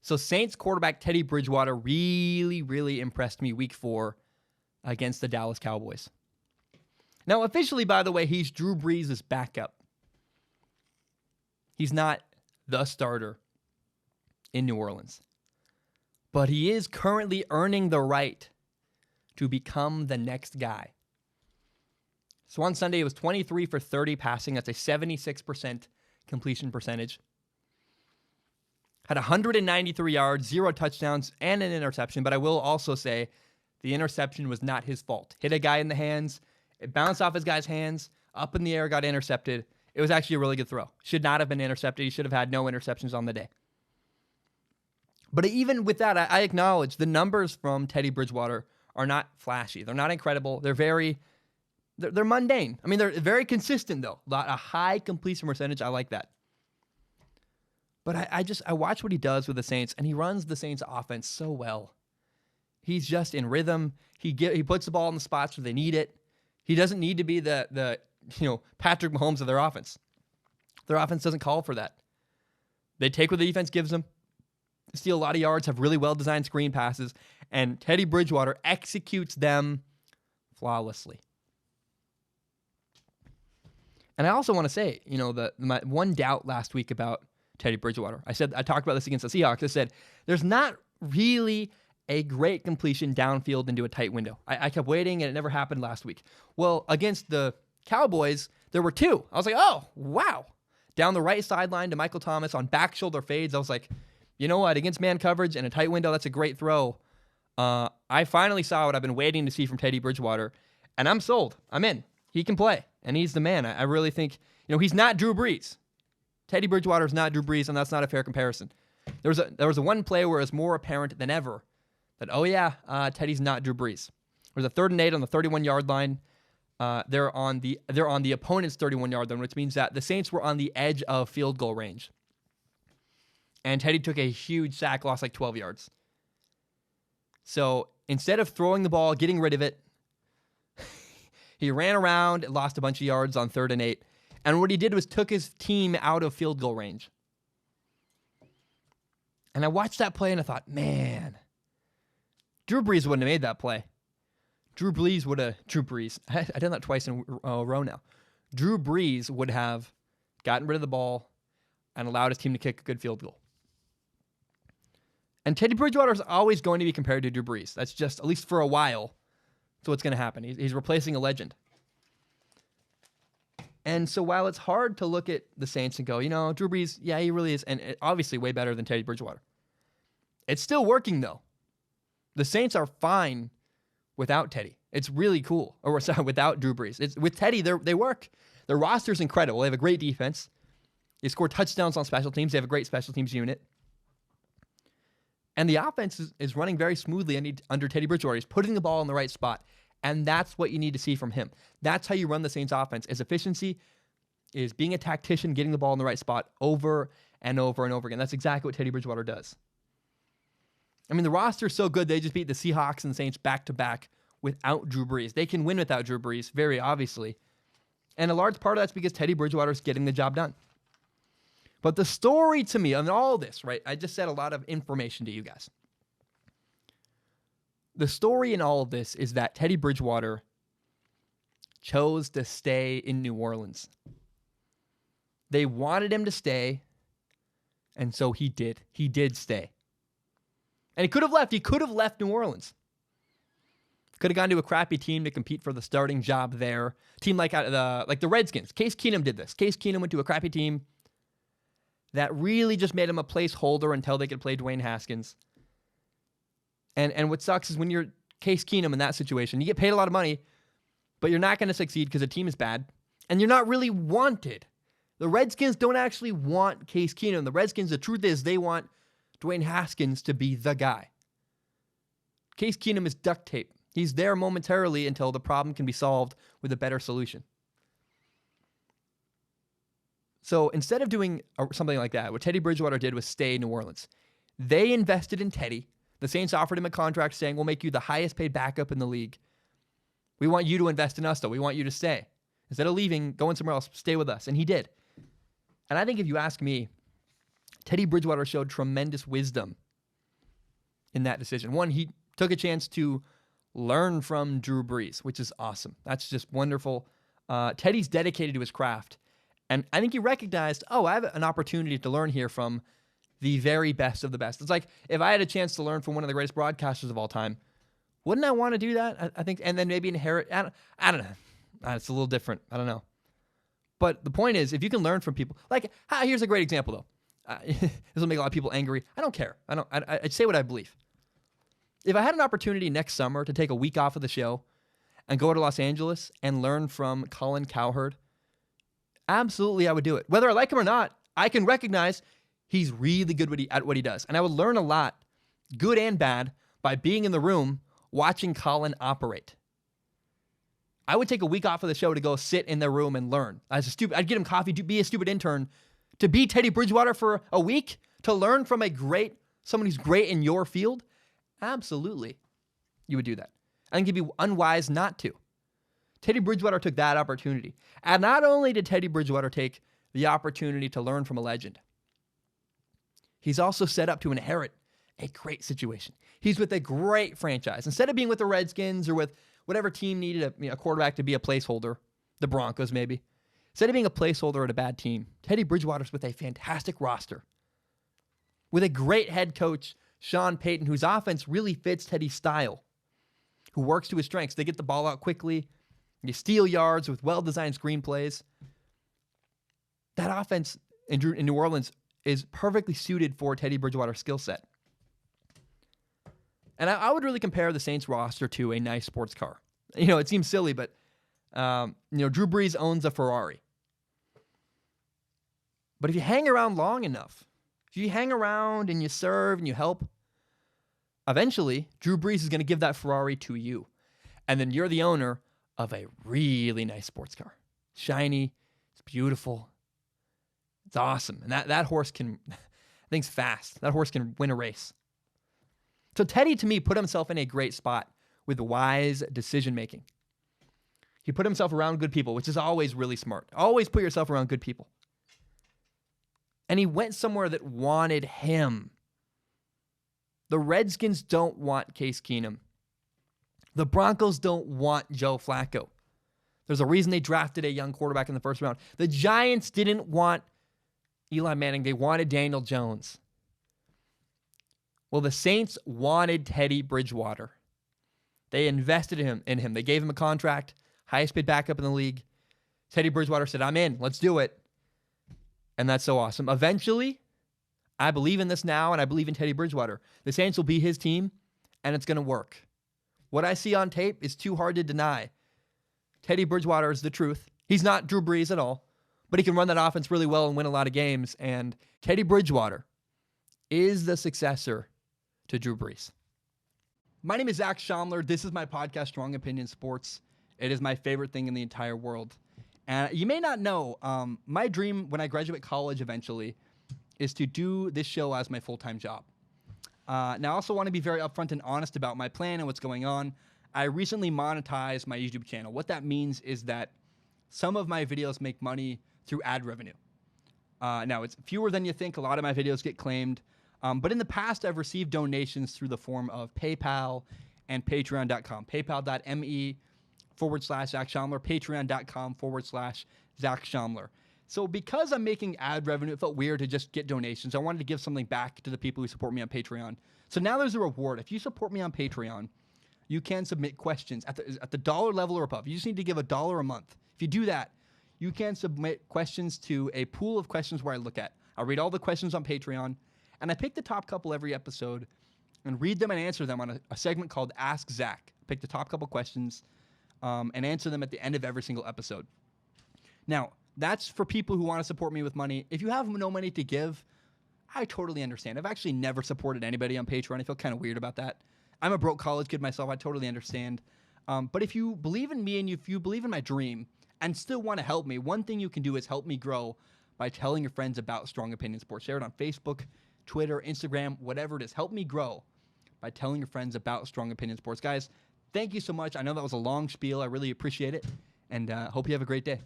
So Saints quarterback Teddy Bridgewater really, really impressed me week 4 against the Dallas Cowboys. Now, officially, by the way, he's Drew Brees' backup. He's not the starter in New Orleans. But he is currently earning the right to become the next guy. So on Sunday, it was 23 for 30 passing. That's a 76% completion percentage. Had 193 yards, 0 touchdowns, and an interception. But I will also say the interception was not his fault. Hit a guy in the hands. It bounced off his guy's hands, up in the air, got intercepted. It was actually a really good throw. Should not have been intercepted. He should have had no interceptions on the day. But even with that, I acknowledge the numbers from Teddy Bridgewater are not flashy. They're not incredible. They're mundane. I mean, they're very consistent, though. A high completion percentage. I like that. But I watch what he does with the Saints, and he runs the Saints offense so well. He's just in rhythm. He puts the ball in the spots where they need it. He doesn't need to be the Patrick Mahomes of their offense. Their offense doesn't call for that. They take what the defense gives them, steal a lot of yards, have really well-designed screen passes, and Teddy Bridgewater executes them flawlessly. And I also want to say, my one doubt last week about Teddy Bridgewater, I talked about this against the Seahawks. I said, there's not really a great completion downfield into a tight window. I kept waiting, and it never happened last week. Well, against the Cowboys, there were 2. I was like, oh, wow. Down the right sideline to Michael Thomas on back shoulder fades. I was like, you know what? Against man coverage and a tight window, that's a great throw. I finally saw what I've been waiting to see from Teddy Bridgewater, and I'm sold. I'm in. He can play, and he's the man. I really think, he's not Drew Brees. Teddy Bridgewater is not Drew Brees, and that's not a fair comparison. There was a one play where it was more apparent than ever that, Teddy's not Drew Brees. There was a 3rd and 8 on the 31-yard line. They're on the opponent's 31-yard line, which means that the Saints were on the edge of field goal range. And Teddy took a huge sack, lost like 12 yards. So instead of throwing the ball, getting rid of it, he ran around and lost a bunch of yards on 3rd and 8. And what he did was took his team out of field goal range. And I watched that play and I thought, man, Drew Brees wouldn't have made that play. Drew Brees. I've done that twice in a row now. Drew Brees would have gotten rid of the ball and allowed his team to kick a good field goal. And Teddy Bridgewater is always going to be compared to Drew Brees. That's just, at least for a while, that's what's going to happen. He's replacing a legend. And so while it's hard to look at the Saints and go, Drew Brees, yeah, he really is, and obviously way better than Teddy Bridgewater. It's still working, though. The Saints are fine without Teddy. It's really cool. Or sorry, without Drew Brees. With Teddy, they work. Their roster's incredible. They have a great defense. They score touchdowns on special teams. They have a great special teams unit. And the offense is running very smoothly under Teddy Bridgewater. He's putting the ball in the right spot. And that's what you need to see from him. That's how you run the Saints offense. Is efficiency, is being a tactician, getting the ball in the right spot over and over and over again. That's exactly what Teddy Bridgewater does. I mean, the roster is so good, they just beat the Seahawks and the Saints back-to-back without Drew Brees. They can win without Drew Brees, very obviously. And a large part of that's because Teddy Bridgewater is getting the job done. But the story to me on all this, right, I just said a lot of information to you guys. The story in all of this is that Teddy Bridgewater chose to stay in New Orleans. They wanted him to stay, and so he did. He did stay. And he could have left. He could have left New Orleans. Could have gone to a crappy team to compete for the starting job there. Team like the Redskins. Case Keenum did this. Case Keenum went to a crappy team that really just made him a placeholder until they could play Dwayne Haskins. And what sucks is when you're Case Keenum in that situation, you get paid a lot of money, but you're not going to succeed because the team is bad, and you're not really wanted. The Redskins don't actually want Case Keenum. The Redskins, the truth is, they want Dwayne Haskins to be the guy. Case Keenum is duct tape. He's there momentarily until the problem can be solved with a better solution. So instead of doing something like that, what Teddy Bridgewater did was stay in New Orleans. They invested in Teddy. The Saints offered him a contract saying, we'll make you the highest paid backup in the league. We want you to invest in us, though. We want you to stay. Instead of leaving, going somewhere else, stay with us. And he did. And I think if you ask me, Teddy Bridgewater showed tremendous wisdom in that decision. One, he took a chance to learn from Drew Brees, which is awesome. That's just wonderful. Teddy's dedicated to his craft. And I think he recognized, I have an opportunity to learn here from the very best of the best. It's like if I had a chance to learn from one of the greatest broadcasters of all time, wouldn't I want to do that? I think, and then maybe inherit. I don't know. It's a little different. I don't know. But the point is, if you can learn from people, like here's a great example though. This will make a lot of people angry. I don't care. I say what I believe. If I had an opportunity next summer to take a week off of the show and go to Los Angeles and learn from Colin Cowherd, absolutely I would do it. Whether I like him or not, I can recognize he's really good at what he does. And I would learn a lot, good and bad, by being in the room watching Colin operate. I would take a week off of the show to go sit in the room and learn. I'd get him coffee, be a stupid intern, to be Teddy Bridgewater for a week, to learn from someone who's great in your field. Absolutely, you would do that. I think it'd be unwise not to. Teddy Bridgewater took that opportunity. And not only did Teddy Bridgewater take the opportunity to learn from a legend, he's also set up to inherit a great situation. He's with a great franchise. Instead of being with the Redskins or with whatever team needed a quarterback to be a placeholder, the Broncos maybe, instead of being a placeholder at a bad team, Teddy Bridgewater's with a fantastic roster, with a great head coach, Sean Payton, whose offense really fits Teddy's style, who works to his strengths. They get the ball out quickly. You steal yards with well-designed screenplays. That offense in New Orleans is perfectly suited for Teddy Bridgewater's skill set. And I would really compare the Saints roster to a nice sports car. It seems silly, but Drew Brees owns a Ferrari. But if you hang around long enough, if you hang around and you serve and you help, eventually Drew Brees is going to give that Ferrari to you. And then you're the owner of a really nice sports car. Shiny, it's beautiful, it's awesome. And that horse that thing's fast. That horse can win a race. So Teddy, to me, put himself in a great spot with wise decision-making. He put himself around good people, which is always really smart. Always put yourself around good people. And he went somewhere that wanted him. The Redskins don't want Case Keenum. The Broncos don't want Joe Flacco. There's a reason they drafted a young quarterback in the first round. The Giants didn't want Eli Manning. They wanted Daniel Jones. Well, the Saints wanted Teddy Bridgewater. They invested in him. They gave him a contract, highest paid backup in the league. Teddy Bridgewater said, I'm in. Let's do it. And that's so awesome. Eventually, I believe in this now, and I believe in Teddy Bridgewater. The Saints will be his team, and it's going to work. What I see on tape is too hard to deny. Teddy Bridgewater is the truth. He's not Drew Brees at all, but he can run that offense really well and win a lot of games. And Teddy Bridgewater is the successor to Drew Brees. My name is Zach Schaumler. This is my podcast, Strong Opinion Sports. It is my favorite thing in the entire world. And you may not know, my dream when I graduate college eventually is to do this show as my full-time job. Now, I also want to be very upfront and honest about my plan and what's going on. I recently monetized my YouTube channel. What that means is that some of my videos make money through ad revenue. Now, it's fewer than you think. A lot of my videos get claimed. But in the past, I've received donations through the form of PayPal and Patreon.com. PayPal.me/Zach Schaumler, Patreon.com/Zach Schaumler. So because I'm making ad revenue, it felt weird to just get donations. I wanted to give something back to the people who support me on Patreon. So now there's a reward. If you support me on Patreon, you can submit questions at the dollar level or above. You just need to give $1 a month. If you do that, you can submit questions to a pool of questions where I look at. I'll read all the questions on Patreon, and I pick the top couple every episode and read them and answer them on a segment called Ask Zach. Pick the top couple questions and answer them at the end of every single episode. Now, that's for people who want to support me with money. If you have no money to give, I totally understand. I've actually never supported anybody on Patreon. I feel kind of weird about that. I'm a broke college kid myself. I totally understand. But if you believe in me and if you believe in my dream and still want to help me, one thing you can do is help me grow by telling your friends about Strong Opinion Sports. Share it on Facebook, Twitter, Instagram, whatever it is. Help me grow by telling your friends about Strong Opinion Sports. Guys, thank you so much. I know that was a long spiel. I really appreciate it, and hope you have a great day.